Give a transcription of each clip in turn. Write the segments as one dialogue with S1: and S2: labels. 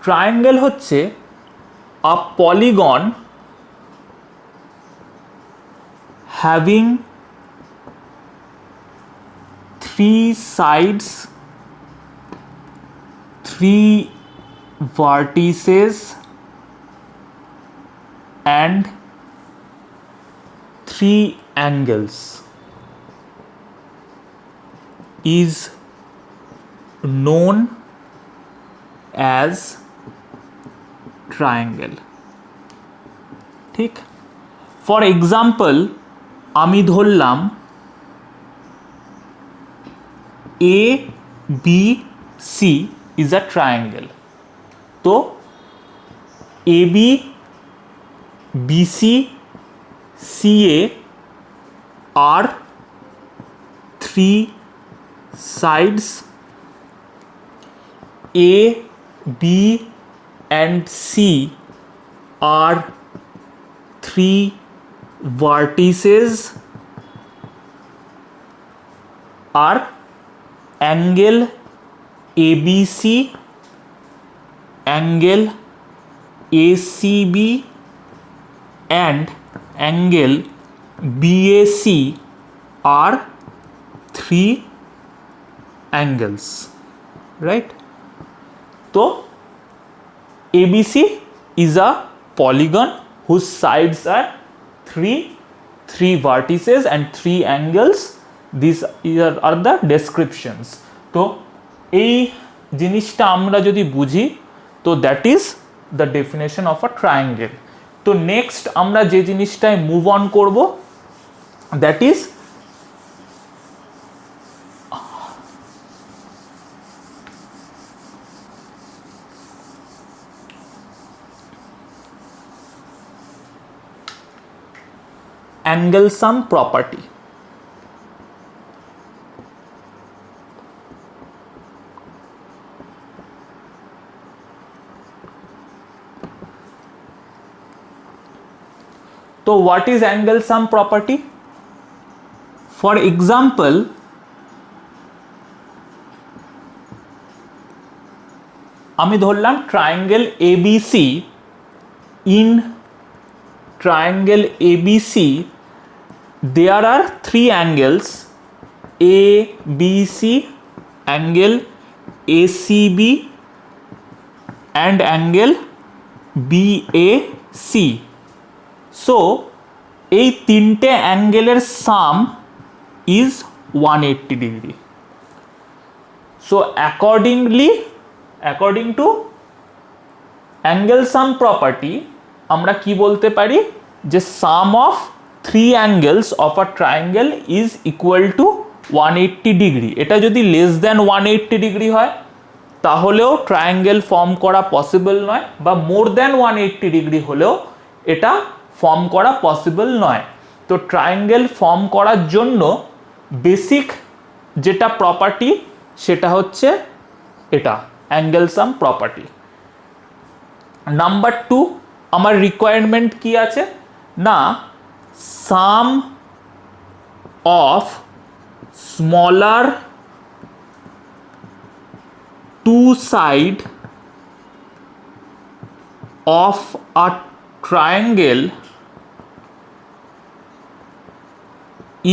S1: Triangle হচ্ছে আ polygon having 3 sides, 3 vertices and 3 angles is known as triangle. ঠিক, for example আমি ধরলাম A B C is a triangle. তো A B BC CA are 3 sides, A, B and C are 3 vertices, are angle ABC, angle ACB and angle BAC are 3 angles, right? So ABC is a polygon whose sides are 3 vertices and 3 angles. These are the descriptions. তো এই জিনিসটা আমরা যদি বুঝি তো that is the definition of a triangle. তো next আমরা যে জিনিসটায় মুভ অন করব that is angle sum property. So what is angle sum property? For example, আমি ধরলাম triangle ABC, in triangle ABC there are 3 angles, ABC, angle ACB and angle BAC. So এই তিনটে অ্যাঙ্গেলের sum is 180 degree. So according to angle sum property আমরা কি বলতে পারি যে sum of 3 angles of a triangle is equal to 180 degree. এটা যদি লেস দ্যান 180 ডিগ্রি হয় তাহলেও ট্রায়াঙ্গেল ফর্ম করা পসিবল নয়, বা মোর দ্যান 180 ডিগ্রি হলেও এটা ফর্ম করা পসিবল নয়। তো ট্রায়াঙ্গেল ফর্ম করার জন্য বেসিক যেটা প্রপার্টি সেটা হচ্ছে এটা অ্যাঙ্গেল সাম প্রপার্টি। নাম্বার 2 আমার রিকোয়ারমেন্ট কি আছে না, sum of smaller 2 side of a triangle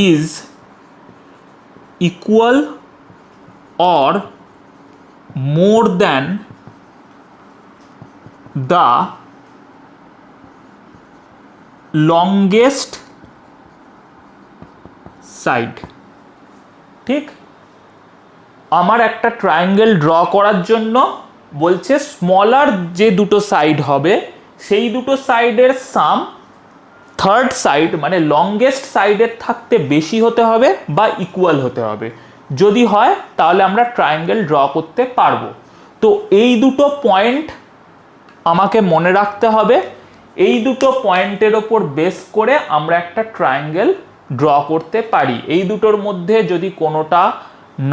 S1: is equal or more than the longest side. ঠিক, আমার একটা ট্রায়াঙ্গেল ড্র করার জন্য বলছে স্মলার যে দুটো সাইড হবে সেই দুটো সাইডের সাম থার্ড সাইড মানে লংগেস্ট সাইডের থাকতে বেশি হতে হবে বা ইকুয়াল হতে হবে। যদি হয় তাহলে আমরা ট্রায়াঙ্গেল ড্র করতে পারবো। তো এই দুটো পয়েন্ট আমাকে মনে রাখতে হবে। এই দুটো পয়েন্টের ওপর বেস করে আমরা একটা ট্রায়াঙ্গেল ড্র করতে পারি। এই দুটোর মধ্যে যদি কোনোটা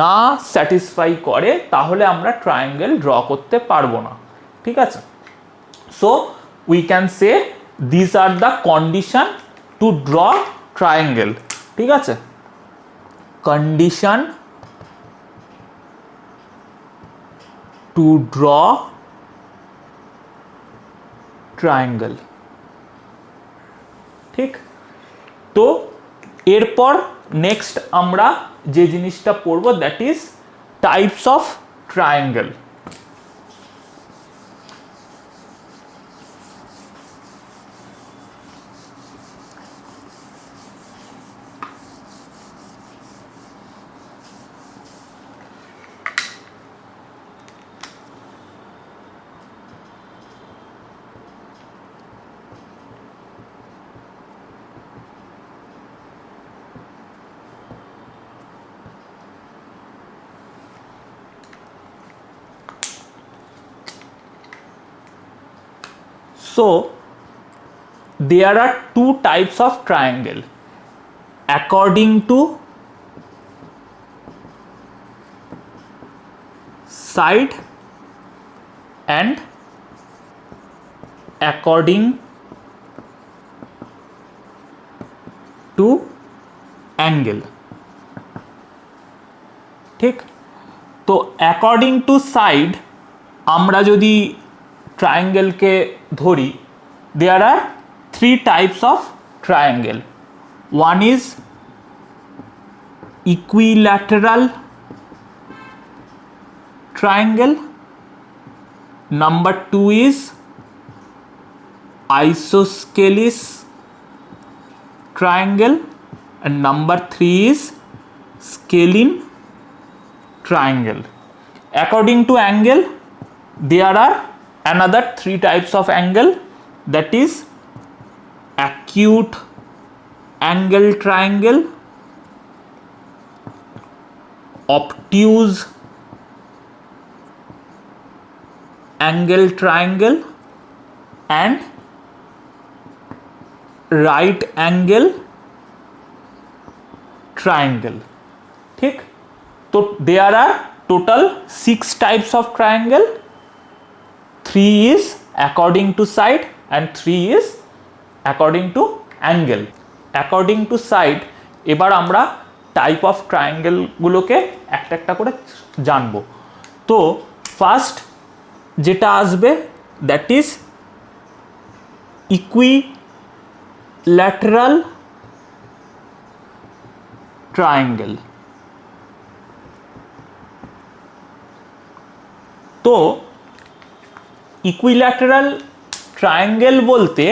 S1: না স্যাটিসফাই করে তাহলে আমরা ট্রায়াঙ্গেল ড্র করতে পারবো না। ঠিক আছে, so we can say these are the condition to draw triangle. ঠিক আছে, condition to draw ট্রায়াঙ্গেল। ঠিক, তো এরপর নেক্সট আমরা যে জিনিসটা পড়ব that is types of triangle. So there are two types of triangle according to side and according to angle। ঠিক, তো অ্যাকর্ডিং টু সাইড আমরা যদি ট্রায়াঙ্গেলকে ধরি, there are three types of triangle. One is equilateral triangle, number 2 is isosceles triangle, and number 3 is scalene triangle। According to angle, there are another 3 types of angle, that is acute angle triangle, obtuse angle triangle, and right angle triangle। ঠিক, তো there are total 6 types of triangle, 3 is according to side and 3 is according to angle। according to side এবার আমরা type of triangle গুলোকে একটা একটা করে জানবো। তো ফার্স্ট যেটা আসবে দ্যাট ইজ ইকুইল্যাটারাল ট্রায়াঙ্গেল। তো ইকুইল্যাটারাল ট্রায়াঙ্গেল বলতে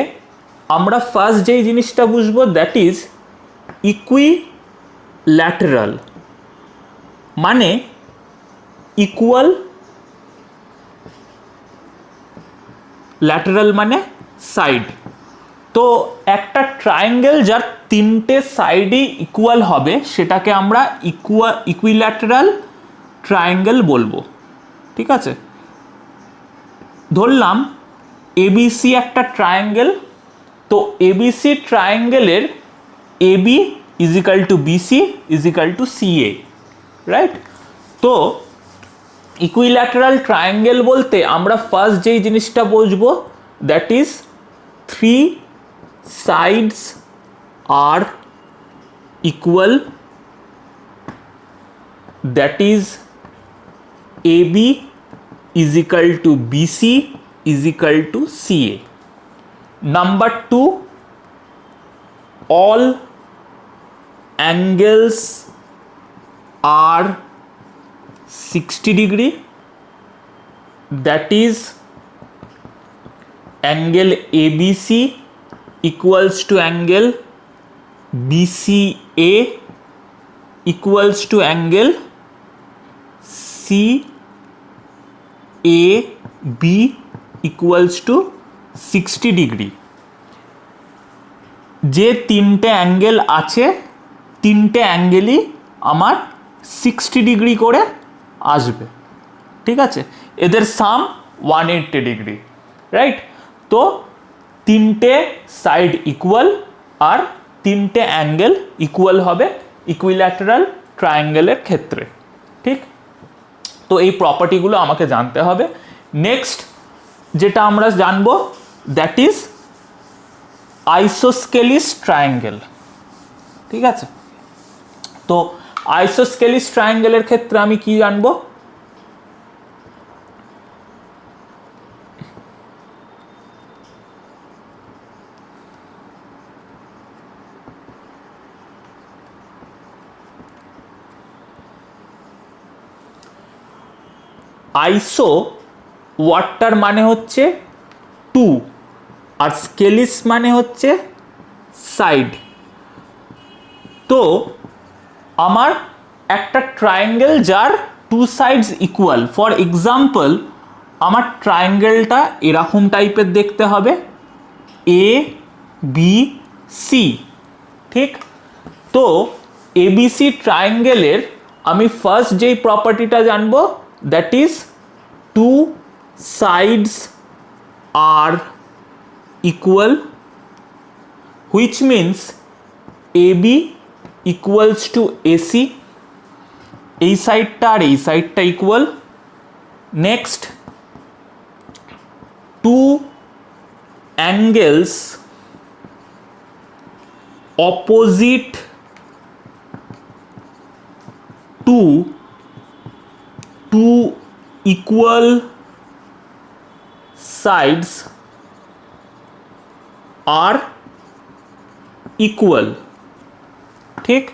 S1: আমরা ফার্স্ট যেই জিনিসটা বুঝবো দ্যাট ইজ ইকুইল্যাটারাল মানে ইকুয়াল, ল্যাটারাল মানে সাইড। তো একটা ট্রায়াঙ্গেল যার তিনটে সাইডই ইকুয়াল হবে সেটাকে আমরা ইকুইল্যাটারাল ট্রায়াঙ্গেল বলবো। ঠিক আছে, ধরলাম এবিসি একটা ট্রায়াঙ্গেল। তো এবিসি ট্রায়াঙ্গেলের AB equal to BC equal to CA, right? তো ইকুইল্যাটারাল ট্রায়াঙ্গেল বলতে আমরা ফার্স্ট যেই জিনিসটা বুঝবো that is 3 sides are equal, that is AB is equal to BC is equal to CA। number 2, all angles are 60 degree, that is angle ABC equals to angle BCA equals to angle CAB equals to 60 degree। যে তিনটে angle আছে তিনটে অ্যাঙ্গেলই আমার 60 degree করে আসবে। ঠিক আছে, এদের সাম 180 ডিগ্রি, রাইট? তো তিনটে সাইড ইকুয়াল আর তিনটে অ্যাঙ্গেল ইকুয়াল হবে ইকুইল্যাটারাল ট্রায়াঙ্গেলের ক্ষেত্রে। ঠিক, তো এই প্রপার্টিগুলো আমাকে জানতে হবে। নেক্সট যেটা আমরা জানবো দ্যাট ইজ আইসোস্কেলিস ট্রায়াঙ্গেল। ঠিক আছে, তো আইসোস্কেলিস ট্রায়াঙ্গেলের ক্ষেত্রে আমি কি জানবো? আইসো ওয়াটটার মানে হচ্ছে 2 আর স্কেলিস মানে হচ্ছে সাইড। তো আমার একটা ট্রায়াঙ্গেল যার 2 সাইডস ইকুয়াল, ফর এক্সাম্পল আমার ট্রায়াঙ্গেলটা এরকম টাইপের দেখতে হবে, এ বি সি। ঠিক, তো এবিসি ট্রায়াঙ্গেলের আমি ফার্স্ট যেই প্রপার্টিটা জানবো, that is 2 sides are equal, which means AB equals to AC, এই সাইডটা আর এই সাইডটা equal. Next, 2 angles opposite to 2 equal sides are equal। ঠিক,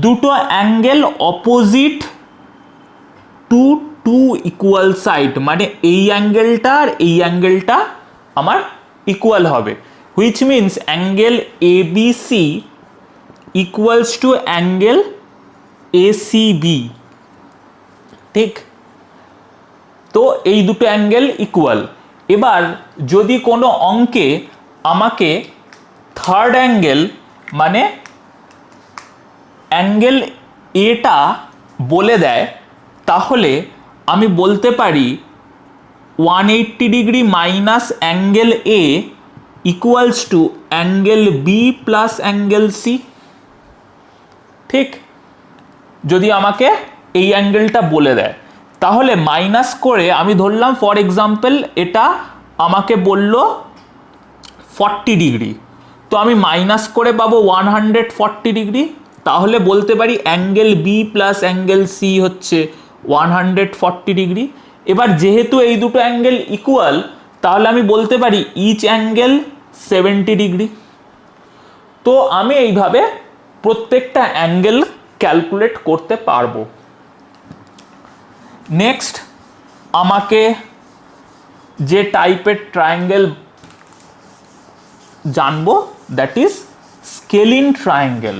S1: দুটো angle opposite to 2 equal side, মানে এই অ্যাঙ্গেলটা আর এই অ্যাঙ্গেলটা আমার ইকুয়াল হবে, which means angle ABC equals to angle ACB. ঠিক, তো এই দুটো অ্যাঙ্গেল ইকুয়াল। এবার যদি কোনো অঙ্কে আমাকে থার্ড অ্যাঙ্গেল মানে অ্যাঙ্গেল এটা বলে দেয়, তাহলে আমি বলতে পারি 180 degree minus angle A equals to angle B plus angle C. ঠিক, যদি আমাকে এই অ্যাঙ্গেলটা বলে দেয়, তাহলে মাইনাস করে আমি ধরলাম ফর এক্সাম্পল এটা আমাকে বলল 40 ডিগ্রি, তো আমি মাইনাস করে পাবো 140 ডিগ্রি, তাহলে বলতে পারি angle B plus angle C হচ্ছে 140 ডিগ্রি। এবার যেহেতু এই দুটো অ্যাঙ্গেল ইকুয়াল, তাহলে আমি বলতে পারি ইচ অ্যাঙ্গেল 70 ডিগ্রি। তো আমি এইভাবে প্রত্যেকটা অ্যাঙ্গেল ক্যালকুলেট করতে পারবো। নেক্সট, আমাকে যে টাইপের ট্রায়াঙ্গেল জানবো, দ্যাট ইজ স্কেলিন ট্রায়াঙ্গেল।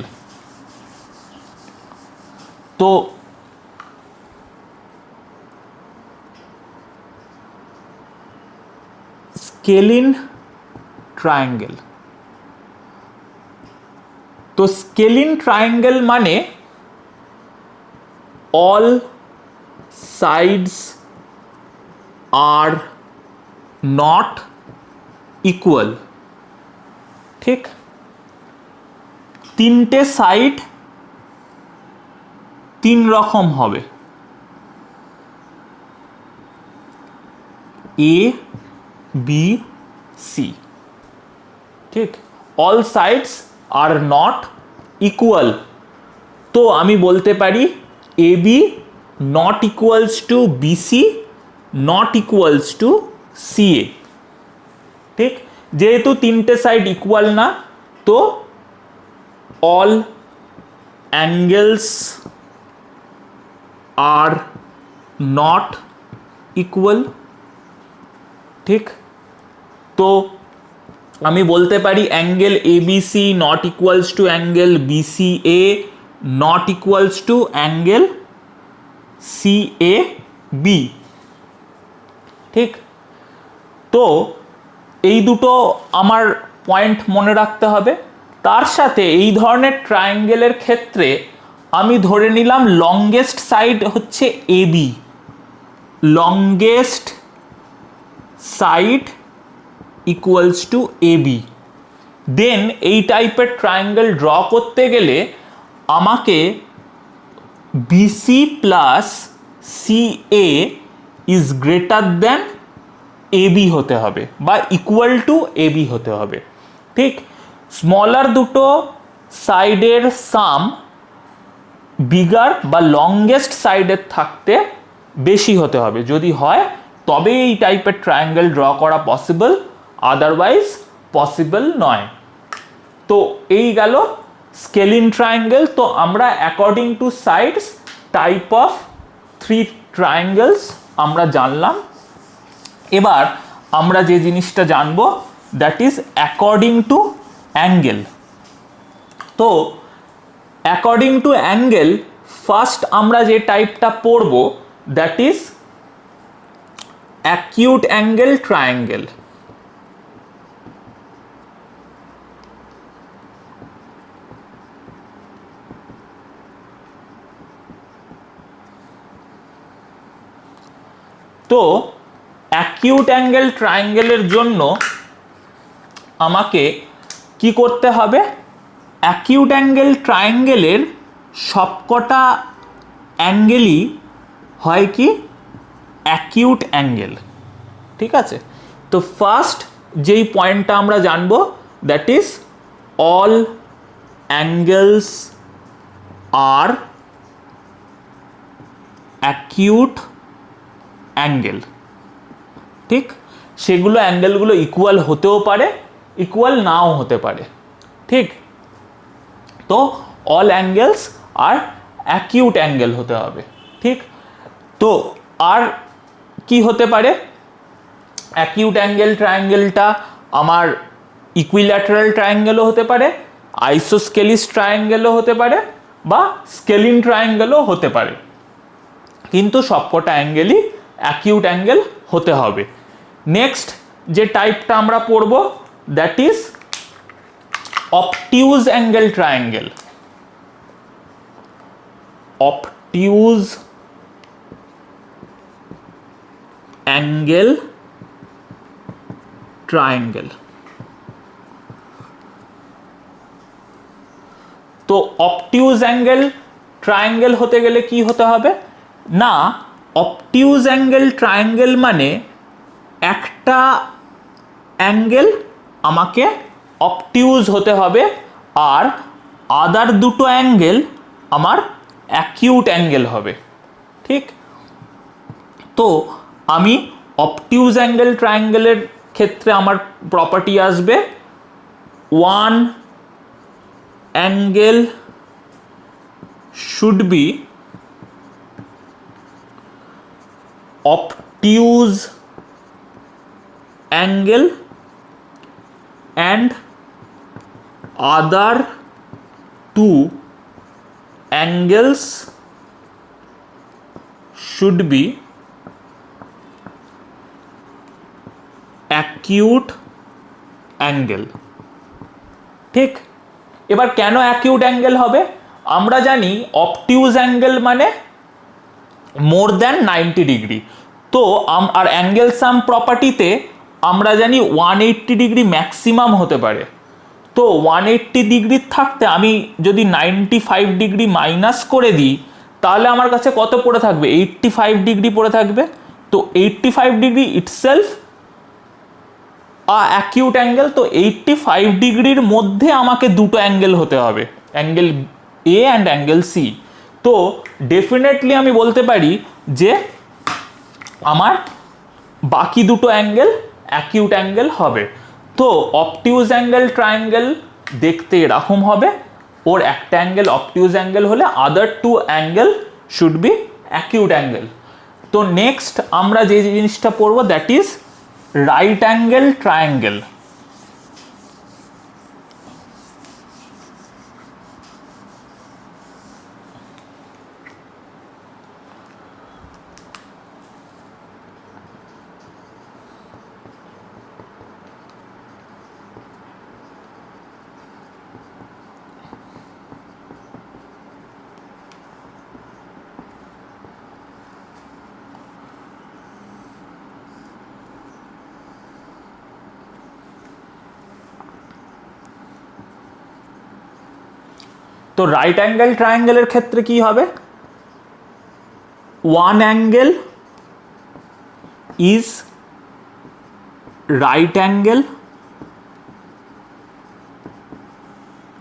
S1: তো স্কেলিন ট্রায়াঙ্গেল, তো স্কেলিন ট্রায়াঙ্গেল মানে all sides are not equal। ঠিক, তিনটে সাইড 3 রকম হবে, এ বি সি। ঠিক, all sides are not equal, তো আমি বলতে পারি AB not equals to BC not equals to CA। ঠিক, যেহেতু তিনটে সাইড ইকুয়াল না, তো all angles are not equal। ঠিক, তো আমি বলতে পারি angle ABC not equals to angle BCA not equals to angle CAB। ঠিক, তো এই দুটো আমার পয়েন্ট মনে রাখতে হবে। তার সাথে এই ধরনের ট্রায়াঙ্গেলের ক্ষেত্রে আমি ধরে নিলাম লংগেস্ট সাইড হচ্ছে AB, longest side equals to AB। দেন এই টাইপের ট্রায়াঙ্গেল ড্র করতে গেলে আমাকে BC plus CA is greater than AB হতে হবে বা ইকুয়াল টু AB হতে হবে। ঠিক, স্মলার দুটো সাইডের সাম বিগার বা লংগেস্ট সাইডের থাকতে বেশি হতে হবে, যদি হয় তবে এই টাইপের ট্রায়াঙ্গেল ড্র করা পসিবল, আদারওয়াইজ পসিবল নয়। তো এই গেল স্কেলিন ট্রায়াঙ্গেল। তো আমরা according to sides type of three triangles আমরা জানলাম। এবার আমরা যে জিনিসটা জানবো that is according to angle. তো অ্যাকর্ডিং টু অ্যাঙ্গেল ফার্স্ট আমরা যে টাইপটা পড়ব that is acute angle triangle. তো অ্যাকিউট অ্যাঙ্গেল ট্রায়াঙ্গেলের জন্য আমাকে কি করতে হবে, অ্যাকিউট অ্যাঙ্গেল ট্রায়াঙ্গেলের সবকটা অ্যাঙ্গেলই হয় কি অ্যাকিউট অ্যাঙ্গেল। ঠিক আছে, তো ফার্স্ট যেই পয়েন্টটা আমরা জানবো that is all angles are acute angle. ঠিক, সেগুলো অ্যাঙ্গেলগুলো ইকুয়াল হতেও পারে, ইকুয়াল নাও হতে পারে। ঠিক, তো all angles are acute angle হতে হবে। ঠিক, তো আর কি হতে পারে, অ্যাকিউট অ্যাঙ্গেল ট্রায়াঙ্গেলটা আমার ইকুইল্যাটারাল ট্রায়াঙ্গেলও হতে পারে, আইসোস্কেলিস ট্রায়াঙ্গেলও হতে পারে, বা স্কেলিন ট্রায়াঙ্গেলও হতে পারে, কিন্তু সবকটা অ্যাঙ্গেলই অ্যাকিউট অ্যাঙ্গেল হতে হবে। নেক্সট যে টাইপটা আমরা পড়ব that is obtuse angle triangle. Obtuse angle triangle. তো অবটিউজ অ্যাঙ্গেল ট্রায়াঙ্গেল হতে গেলে কি হতে হবে না, অবটিউজ অ্যাঙ্গেল ট্রায়াঙ্গেল মানে একটা অ্যাঙ্গেল আমাকে অবটিউজ হতে হবে আর আদার দুটো অ্যাঙ্গেল আমার অ্যাকিউট অ্যাঙ্গেল হবে। ঠিক, তো আমি অবটিউজ অ্যাঙ্গেল ট্রায়াঙ্গেলের ক্ষেত্রে আমার প্রপার্টি আসবে one angle should B obtuse angle and other two angles should be acute angle। ঠিক, এবার কেন অ্যাকিউট অ্যাঙ্গেল হবে, আমরা জানি অবটিউজ অ্যাঙ্গেল মানে মোর দ্যান 90 ডিগ্রি। তো আর অ্যাঙ্গেল সাম প্রপার্টিতে আমরা জানি 180 ডিগ্রি ম্যাক্সিমাম হতে পারে। তো 180 ডিগ্রি থাকতে আমি যদি 95 ডিগ্রি মাইনাস করে দিই তাহলে আমার কাছে কত পড়ে থাকবে, 85 ডিগ্রি পড়ে থাকবে। তো 85 ডিগ্রি ইটসেলফ অ্যাকিউট অ্যাঙ্গেল। তো 85 ডিগ্রির মধ্যে আমাকে দুটো অ্যাঙ্গেল হতে হবে, angle A and angle C. তো ডেফিনেটলি আমি বলতে পারি যে আমার বাকি দুটো অ্যাঙ্গেল অ্যাকিউট অ্যাঙ্গেল হবে। তো অবটিউজ অ্যাঙ্গেল ট্রায়াঙ্গেল দেখতে এরকম হবে, ওর একটা অ্যাঙ্গেল অবটিউজ অ্যাঙ্গেল হলে other two angle should be acute angle. তো নেক্সট আমরা যে জিনিসটা পড়বো that is right angle triangle. তো রাইট অ্যাঙ্গেল ট্রায়াঙ্গেলের ক্ষেত্রে কি হবে, one angle is right angle,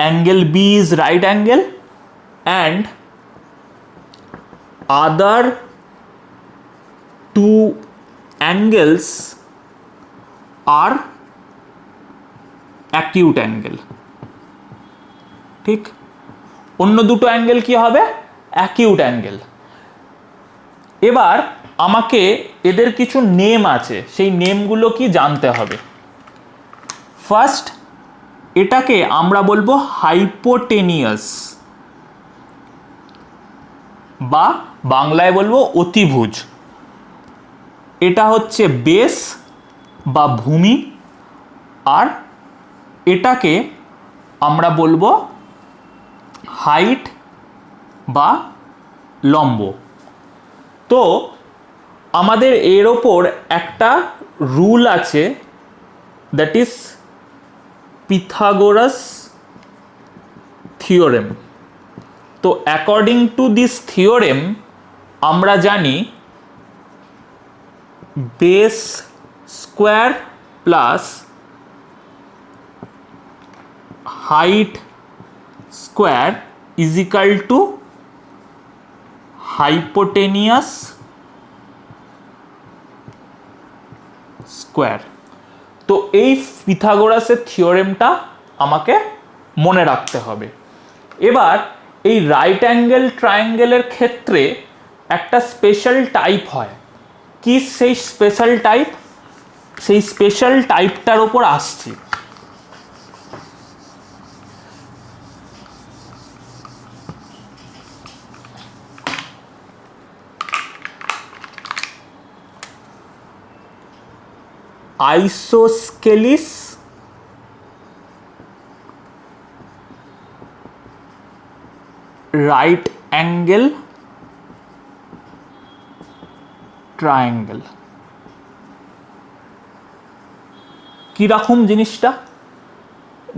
S1: angle B is right angle and other two angles are acute angle. ঠিক, অন্য দুটো অ্যাঙ্গেল কি হবে, অ্যাকিউট অ্যাঙ্গেল। এবার আমাকে এদের কিছু নেম আছে, সেই নেমগুলো কি জানতে হবে। ফার্স্ট, এটাকে আমরা বলবো হাইপোটেনিয়াস, বা বাংলায় বলবো অতিভুজ। এটা হচ্ছে বেস বা ভূমি, আর এটাকে আমরা বলবো হাইট বা লম্ব। তো আমাদের এর ওপর একটা রুল আছে, দ্যাট ইজ পিথাগোরাস থিওরেম। তো অ্যাকর্ডিং টু দিস থিওরেম আমরা জানি base square plus height square is equal two hypotenuse square. তো এই পিথাগোরাসের থিওরেমটা আমাকে মনে রাখতে হবে। এবার এই রাইট অ্যাঙ্গেল ট্রায়াঙ্গেলের ক্ষেত্রে একটা স্পেশাল টাইপ হয়। কি সেই স্পেশাল টাইপ? সেই স্পেশাল টাইপটার ওপর আসছি। Isosceles right angle triangle. কীরকম জিনিসটা?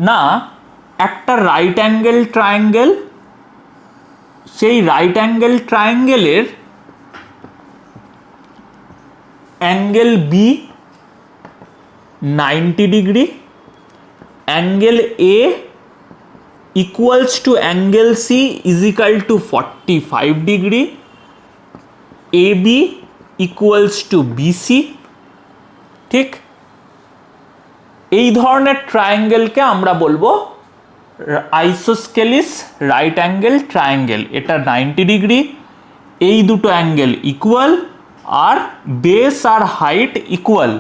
S1: না, একটা রাইট অ্যাঙ্গেল ট্রায়াঙ্গেল, সেই রাইট অ্যাঙ্গেল ট্রায়াঙ্গেলের angle B 90 degree, angle A equals to angle C is equal to 45 degree, A B equals to BC. ঠিক এই ধরনের ট্রায়াঙ্গেলকে আমরা বলবো আইসোস্কেলিস রাইট অ্যাঙ্গেল ট্রায়াঙ্গেল। এটা 90 ডিগ্রি, এই দুটো অ্যাঙ্গেল ইকুয়াল, আর বেস আর হাইট ইকুয়াল।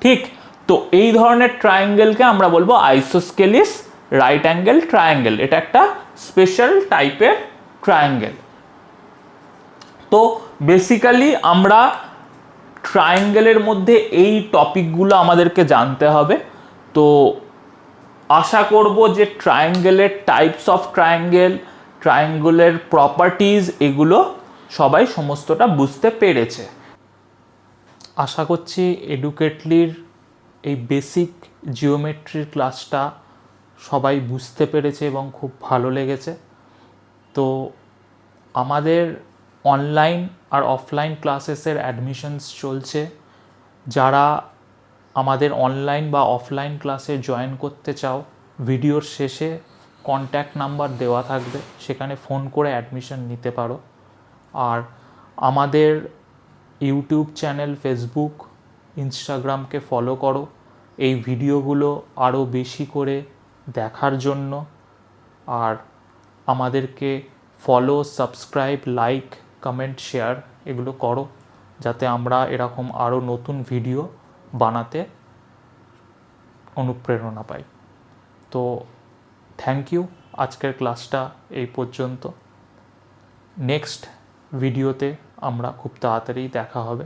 S1: ঠিক, তো এই ধরনের ট্রায়াঙ্গেলকে আমরা বলবো আইসোস্কেলিস রাইট অ্যাঙ্গেল ট্রায়াঙ্গেল। এটা একটা স্পেশাল টাইপের ট্রায়াঙ্গেল। তো বেসিক্যালি আমরা ট্রায়াঙ্গেলের মধ্যে এই টপিকগুলো আমাদেরকে জানতে হবে। তো আশা করব যে ট্রায়াঙ্গেলের টাইপস অফ ট্রায়াঙ্গেল, ট্রায়াঙ্গেলের প্রপার্টিজ, এগুলো সবাই সমস্তটা বুঝতে পেরেছে। আশা করছি এডুকেটলির এই বেসিক জিওমেট্রির ক্লাসটা সবাই বুঝতে পেরেছে এবং খুব ভালো লেগেছে। তো আমাদের অনলাইন আর অফলাইন ক্লাসেসের অ্যাডমিশনস চলছে। যারা আমাদের অনলাইন বা অফলাইন ক্লাসে জয়েন করতে চাও, ভিডিওর শেষে কন্ট্যাক্ট নাম্বার দেওয়া থাকবে, সেখানে ফোন করে অ্যাডমিশন নিতে পারো। আর আমাদের ইউটিউব চ্যানেল, ফেসবুক, ইনস্টাগ্রামকে ফলো করো এই ভিডিওগুলো আরও বেশি করে দেখার জন্য। আর আমাদেরকে follow, subscribe, like, comment, share এগুলো করো, যাতে আমরা এরকম আরও নতুন ভিডিও বানাতে অনুপ্রেরণা পাই। তো থ্যাংক ইউ, আজকের ক্লাসটা এই পর্যন্ত। নেক্সট ভিডিওতে আমরা খুব তাড়াতাড়ি দেখা হবে।